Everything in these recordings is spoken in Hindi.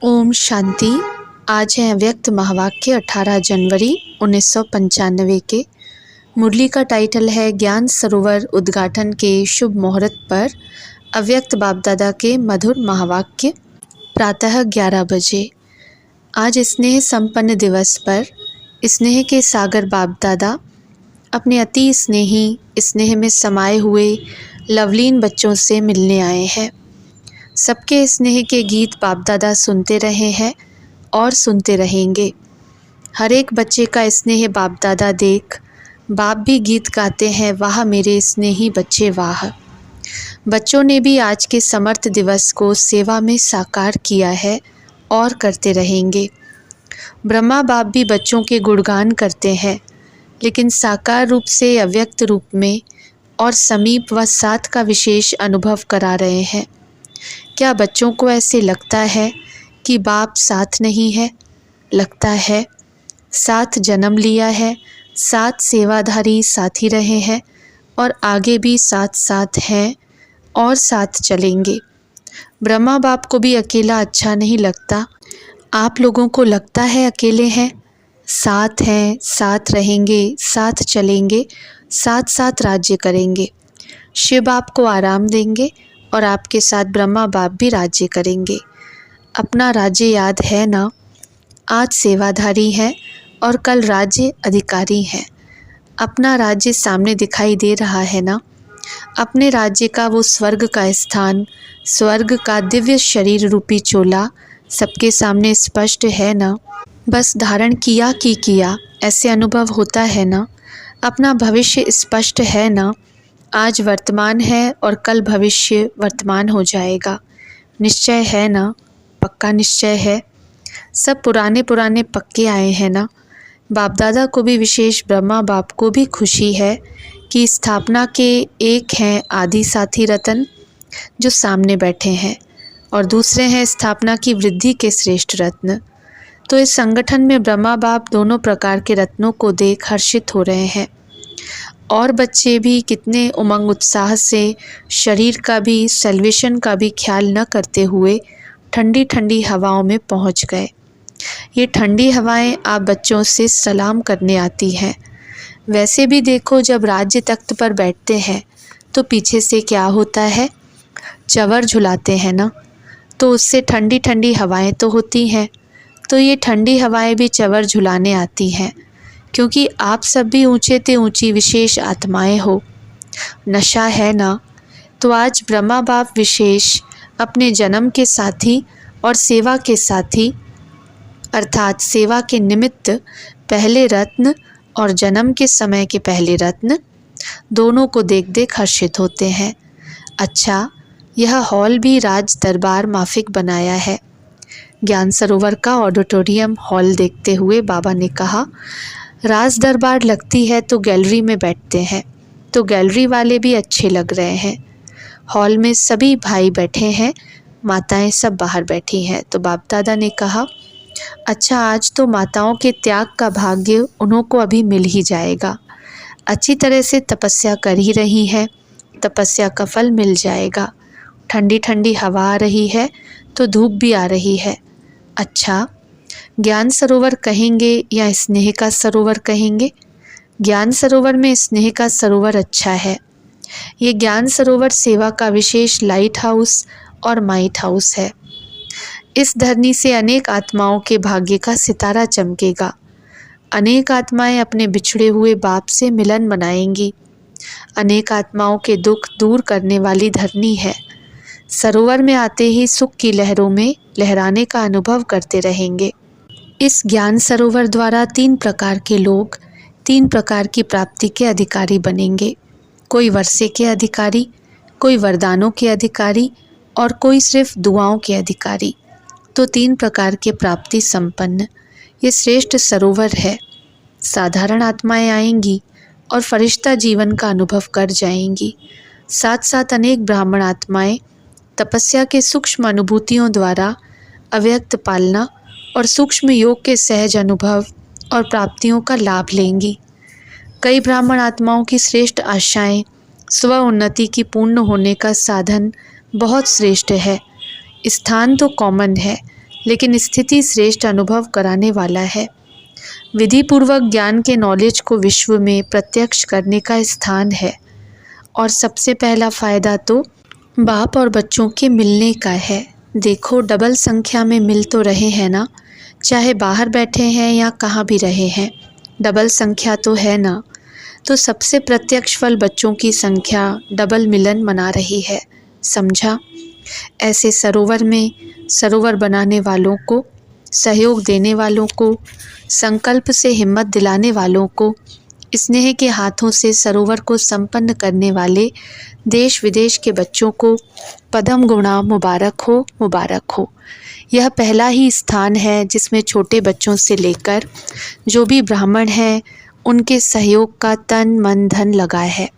ओम शांति। आज है अव्यक्त महावाक्य 18 जनवरी 1995 के। मुरली का टाइटल है ज्ञान सरोवर उद्घाटन के शुभ मुहूर्त पर अव्यक्त बाप दादा के मधुर महावाक्य। प्रातः 11 बजे। आज स्नेह संपन्न दिवस पर स्नेह के सागर बाप दादा अपने अति स्नेही स्नेह में समाये हुए लवलीन बच्चों से मिलने आए हैं। सबके स्नेह के गीत बाप दादा सुनते रहे हैं और सुनते रहेंगे। हर एक बच्चे का स्नेह बाप दादा देख बाप भी गीत गाते हैं, वाह मेरे स्नेही बच्चे वाह। बच्चों ने भी आज के समर्थ दिवस को सेवा में साकार किया है और करते रहेंगे। ब्रह्मा बाप भी बच्चों के गुणगान करते हैं, लेकिन साकार रूप से अव्यक्त रूप में और समीप व साथ का विशेष अनुभव करा रहे हैं। क्या बच्चों को ऐसे लगता है कि बाप साथ नहीं है? लगता है। साथ जन्म लिया है, साथ सेवाधारी साथी रहे हैं और आगे भी साथ साथ हैं और साथ चलेंगे। ब्रह्मा बाप को भी अकेला अच्छा नहीं लगता। आप लोगों को लगता है अकेले हैं? साथ हैं, साथ रहेंगे, साथ चलेंगे, साथ साथ राज्य करेंगे। शिव बाप को आराम देंगे और आपके साथ ब्रह्मा बाप भी राज्य करेंगे। अपना राज्य याद है ना? आज सेवाधारी हैं और कल राज्य अधिकारी हैं। अपना राज्य सामने दिखाई दे रहा है ना? अपने राज्य का वो स्वर्ग का स्थान, स्वर्ग का दिव्य शरीर रूपी चोला सबके सामने स्पष्ट है ना? बस धारण किया कि किया ऐसे अनुभव होता है ना? अपना भविष्य स्पष्ट है ना? आज वर्तमान है और कल भविष्य वर्तमान हो जाएगा। निश्चय है ना? पक्का निश्चय है। सब पुराने पुराने पक्के आए हैं ना? बाप दादा को भी विशेष ब्रह्मा बाप को भी खुशी है कि स्थापना के एक हैं आदि साथी रतन जो सामने बैठे हैं और दूसरे हैं स्थापना की वृद्धि के श्रेष्ठ रत्न। तो इस संगठन में ब्रह्मा बाप दोनों प्रकार के रत्नों को देख हर्षित हो रहे हैं और बच्चे भी कितने उमंग उत्साह से शरीर का भी सेल्वेशन का भी ख्याल न करते हुए ठंडी ठंडी हवाओं में पहुंच गए। ये ठंडी हवाएं आप बच्चों से सलाम करने आती हैं। वैसे भी देखो, जब राज्य तख्त पर बैठते हैं तो पीछे से क्या होता है? चवर झुलाते हैं ना, तो उससे ठंडी ठंडी हवाएं तो होती हैं। तो ये ठंडी हवाएं भी चवर झुलाने आती हैं, क्योंकि आप सब भी ऊंचे ते ऊंची विशेष आत्माएं हो। नशा है ना? तो आज ब्रह्मा बाप विशेष अपने जन्म के साथी और सेवा के साथी अर्थात सेवा के निमित्त पहले रत्न और जन्म के समय के पहले रत्न दोनों को देख देख हर्षित होते हैं। अच्छा, यह हॉल भी राज दरबार माफिक बनाया है। ज्ञान सरोवर का ऑडिटोरियम हॉल देखते हुए बाबा ने कहा, राज दरबार लगती है तो गैलरी में बैठते हैं, तो गैलरी वाले भी अच्छे लग रहे हैं। हॉल में सभी भाई बैठे हैं, माताएं सब बाहर बैठी हैं। तो बाप दादा ने कहा, अच्छा, आज तो माताओं के त्याग का भाग्य उन्हों को अभी मिल ही जाएगा। अच्छी तरह से तपस्या कर ही रही हैं, तपस्या का फल मिल जाएगा। ठंडी ठंडी हवा आ रही है तो धूप भी आ रही है। अच्छा, ज्ञान सरोवर कहेंगे या स्नेह का सरोवर कहेंगे? ज्ञान सरोवर में स्नेह का सरोवर अच्छा है। ये ज्ञान सरोवर सेवा का विशेष लाइट हाउस और माइट हाउस है। इस धरनी से अनेक आत्माओं के भाग्य का सितारा चमकेगा। अनेक आत्माएं अपने बिछड़े हुए बाप से मिलन मनाएंगी। अनेक आत्माओं के दुख दूर करने वाली धरनी है। सरोवर में आते ही सुख की लहरों में लहराने का अनुभव करते रहेंगे। इस ज्ञान सरोवर द्वारा 3 प्रकार के लोग 3 प्रकार की प्राप्ति के अधिकारी बनेंगे। कोई वर्षे के अधिकारी, कोई वरदानों के अधिकारी और कोई सिर्फ दुआओं के अधिकारी। तो 3 प्रकार के प्राप्ति संपन्न ये श्रेष्ठ सरोवर है। साधारण आत्माएं आएंगी और फरिश्ता जीवन का अनुभव कर जाएंगी। साथ साथ अनेक ब्राह्मण आत्माएं तपस्या के सूक्ष्म अनुभूतियों द्वारा अव्यक्त पालना और सूक्ष्म योग के सहज अनुभव और प्राप्तियों का लाभ लेंगी। कई ब्राह्मण आत्माओं की श्रेष्ठ आशाएं स्व उन्नति की पूर्ण होने का साधन बहुत श्रेष्ठ है। स्थान तो कॉमन है, लेकिन स्थिति श्रेष्ठ अनुभव कराने वाला है। विधिपूर्वक ज्ञान के नॉलेज को विश्व में प्रत्यक्ष करने का स्थान है। और सबसे पहला फ़ायदा तो बाप और बच्चों के मिलने का है। देखो, डबल संख्या में मिल तो रहे हैं ना, चाहे बाहर बैठे हैं या कहाँ भी रहे हैं, डबल संख्या तो है ना। तो सबसे प्रत्यक्ष फल बच्चों की संख्या डबल मिलन मना रही है, समझा। ऐसे सरोवर में सरोवर बनाने वालों को, सहयोग देने वालों को, संकल्प से हिम्मत दिलाने वालों को, स्नेह के हाथों से सरोवर को संपन्न करने वाले देश विदेश के बच्चों को पदम गुणा मुबारक हो, मुबारक हो। यह पहला ही स्थान है जिसमें छोटे बच्चों से लेकर जो भी ब्राह्मण हैं उनके सहयोग का तन मन धन लगा है।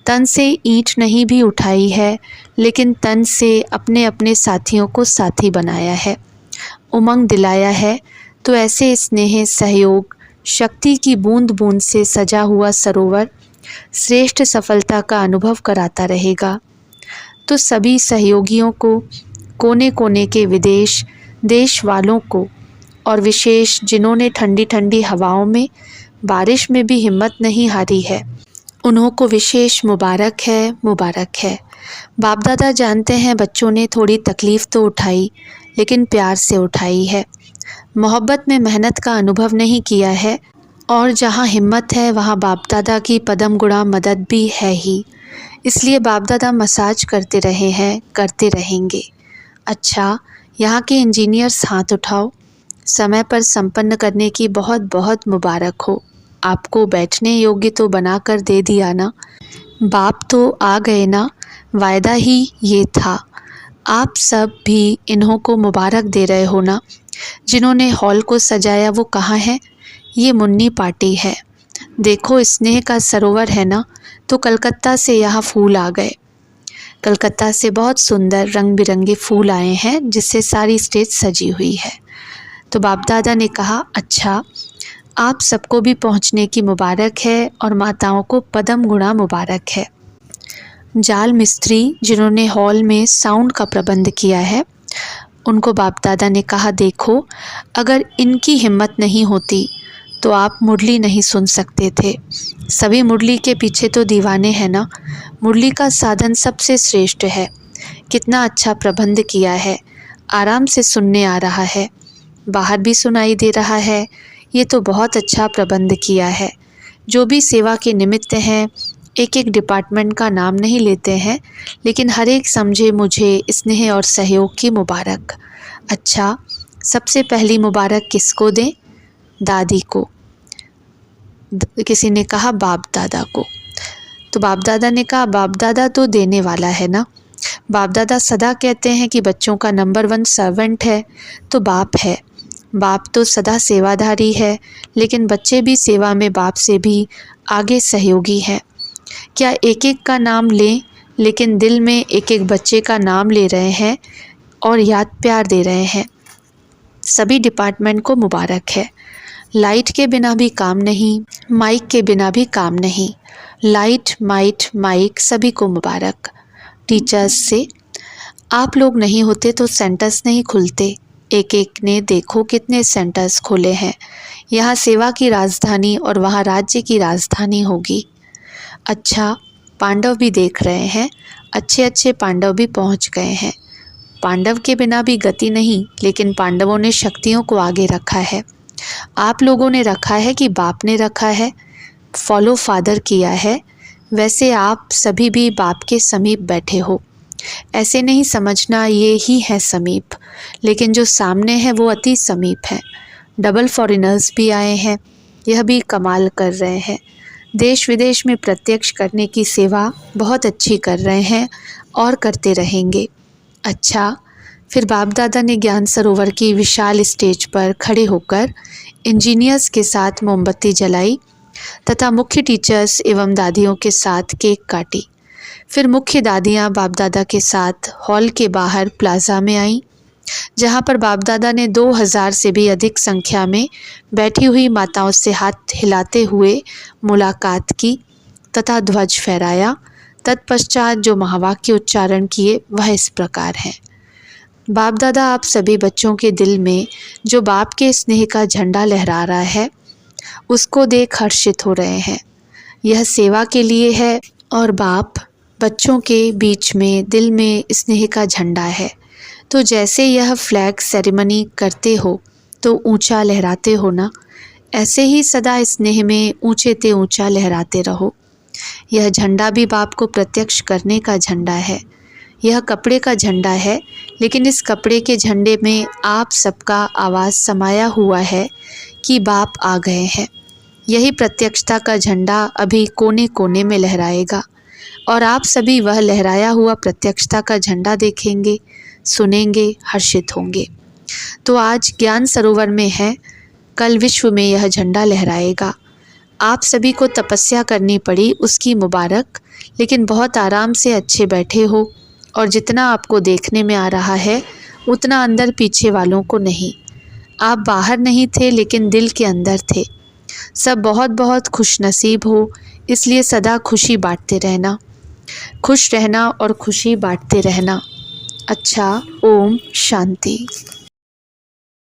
तन से ईंट नहीं भी उठाई है, लेकिन तन से अपने अपने साथियों को साथी बनाया है, उमंग दिलाया है। तो ऐसे स्नेह, सहयोग, शक्ति की बूंद बूंद से सजा हुआ सरोवर श्रेष्ठ सफलता का अनुभव कराता रहेगा। तो सभी सहयोगियों को, कोने कोने के विदेश देश वालों को, और विशेष जिन्होंने ठंडी ठंडी हवाओं में, बारिश में भी हिम्मत नहीं हारी है, उन्हों को विशेष मुबारक है, मुबारक है। बाप दादा जानते हैं बच्चों ने थोड़ी तकलीफ़ तो उठाई, लेकिन प्यार से उठाई है। मोहब्बत में मेहनत का अनुभव नहीं किया है, और जहाँ हिम्मत है वहाँ बाप दादा की पदम गुणा मदद भी है ही। इसलिए बाप दादा मसाज करते रहे हैं, करते रहेंगे। अच्छा, यहाँ के इंजीनियर्स हाथ उठाओ। समय पर संपन्न करने की बहुत बहुत मुबारक हो। आपको बैठने योग्य तो बना कर दे दिया ना। बाप तो आ गए ना, वायदा ही ये था। आप सब भी इन्हों को मुबारक दे रहे हो ना। जिन्होंने हॉल को सजाया वो कहाँ है? ये मुन्नी पार्टी है। देखो, स्नेह का सरोवर है ना, तो कलकत्ता से यहाँ फूल आ गए। कलकत्ता से बहुत सुंदर रंग बिरंगे फूल आए हैं, जिससे सारी स्टेज सजी हुई है। तो बाप दादा ने कहा, अच्छा, आप सबको भी पहुँचने की मुबारक है, और माताओं को पदम गुणा मुबारक है। जाल मिस्त्री जिन्होंने हॉल में साउंड का प्रबंध किया है, उनको बाप दादा ने कहा, देखो, अगर इनकी हिम्मत नहीं होती तो आप मुरली नहीं सुन सकते थे। सभी मुरली के पीछे तो दीवाने हैं ना। मुरली का साधन सबसे श्रेष्ठ है। कितना अच्छा प्रबंध किया है, आराम से सुनने आ रहा है, बाहर भी सुनाई दे रहा है। ये तो बहुत अच्छा प्रबंध किया है। जो भी सेवा के निमित्त हैं, एक एक डिपार्टमेंट का नाम नहीं लेते हैं, लेकिन हर एक समझे मुझे स्नेह और सहयोग की मुबारक। अच्छा, सबसे पहली मुबारक किसको दें? दादी को। किसी ने कहा बाप दादा को। तो बाप दादा ने कहा, बाप दादा तो देने वाला है ना। बाप दादा सदा कहते हैं कि बच्चों का नंबर 1 सर्वेंट है तो बाप है। बाप तो सदा सेवाधारी है, लेकिन बच्चे भी सेवा में बाप से भी आगे सहयोगी हैं। क्या एक एक का नाम लें, लेकिन दिल में एक एक बच्चे का नाम ले रहे हैं और याद प्यार दे रहे हैं। सभी डिपार्टमेंट को मुबारक है। लाइट के बिना भी काम नहीं, माइक के बिना भी काम नहीं। लाइट, माइक सभी को मुबारक। टीचर्स से, आप लोग नहीं होते तो सेंटर्स नहीं खुलते। एक एक ने देखो कितने सेंटर्स खोले हैं। यहाँ सेवा की राजधानी और वहाँ राज्य की राजधानी होगी। अच्छा, पांडव भी देख रहे हैं। अच्छे अच्छे पांडव भी पहुँच गए हैं। पांडव के बिना भी गति नहीं, लेकिन पांडवों ने शक्तियों को आगे रखा है। आप लोगों ने रखा है कि बाप ने रखा है? फॉलो फादर किया है। वैसे आप सभी भी बाप के समीप बैठे हो। ऐसे नहीं समझना ये ही है समीप, लेकिन जो सामने है वो अति समीप है। डबल फॉरेनर्स भी आए हैं, यह भी कमाल कर रहे हैं। देश विदेश में प्रत्यक्ष करने की सेवा बहुत अच्छी कर रहे हैं और करते रहेंगे। अच्छा, फिर बाप दादा ने ज्ञान सरोवर की विशाल स्टेज पर खड़े होकर इंजीनियर्स के साथ मोमबत्ती जलाई तथा मुख्य टीचर्स एवं दादियों के साथ केक काटी। फिर मुख्य दादियाँ बाप दादा के साथ हॉल के बाहर प्लाजा में आईं, जहाँ पर बाप दादा ने 2000 से भी अधिक संख्या में बैठी हुई माताओं से हाथ हिलाते हुए मुलाकात की तथा ध्वज फहराया। तत्पश्चात जो महावाक्य उच्चारण किए वह इस प्रकार हैं। बाप दादा आप सभी बच्चों के दिल में जो बाप के स्नेह का झंडा लहरा रहा है उसको देख हर्षित हो रहे हैं। यह सेवा के लिए है और बाप बच्चों के बीच में दिल में स्नेह का झंडा है। तो जैसे यह फ्लैग सेरेमनी करते हो तो ऊंचा लहराते हो ना, ऐसे ही सदा स्नेह में ऊंचे ते ऊंचा लहराते रहो। यह झंडा भी बाप को प्रत्यक्ष करने का झंडा है। यह कपड़े का झंडा है, लेकिन इस कपड़े के झंडे में आप सबका आवाज़ समाया हुआ है कि बाप आ गए हैं। यही प्रत्यक्षता का झंडा अभी कोने कोने में लहराएगा और आप सभी वह लहराया हुआ प्रत्यक्षता का झंडा देखेंगे, सुनेंगे, हर्षित होंगे। तो आज ज्ञान सरोवर में है, कल विश्व में यह झंडा लहराएगा। आप सभी को तपस्या करनी पड़ी, उसकी मुबारक, लेकिन बहुत आराम से अच्छे बैठे हो और जितना आपको देखने में आ रहा है उतना अंदर पीछे वालों को नहीं। आप बाहर नहीं थे लेकिन दिल के अंदर थे। सब बहुत बहुत खुश नसीब हो, इसलिए सदा खुशी बांटते रहना, खुश रहना और खुशी बांटते रहना। अच्छा, ओम शांति।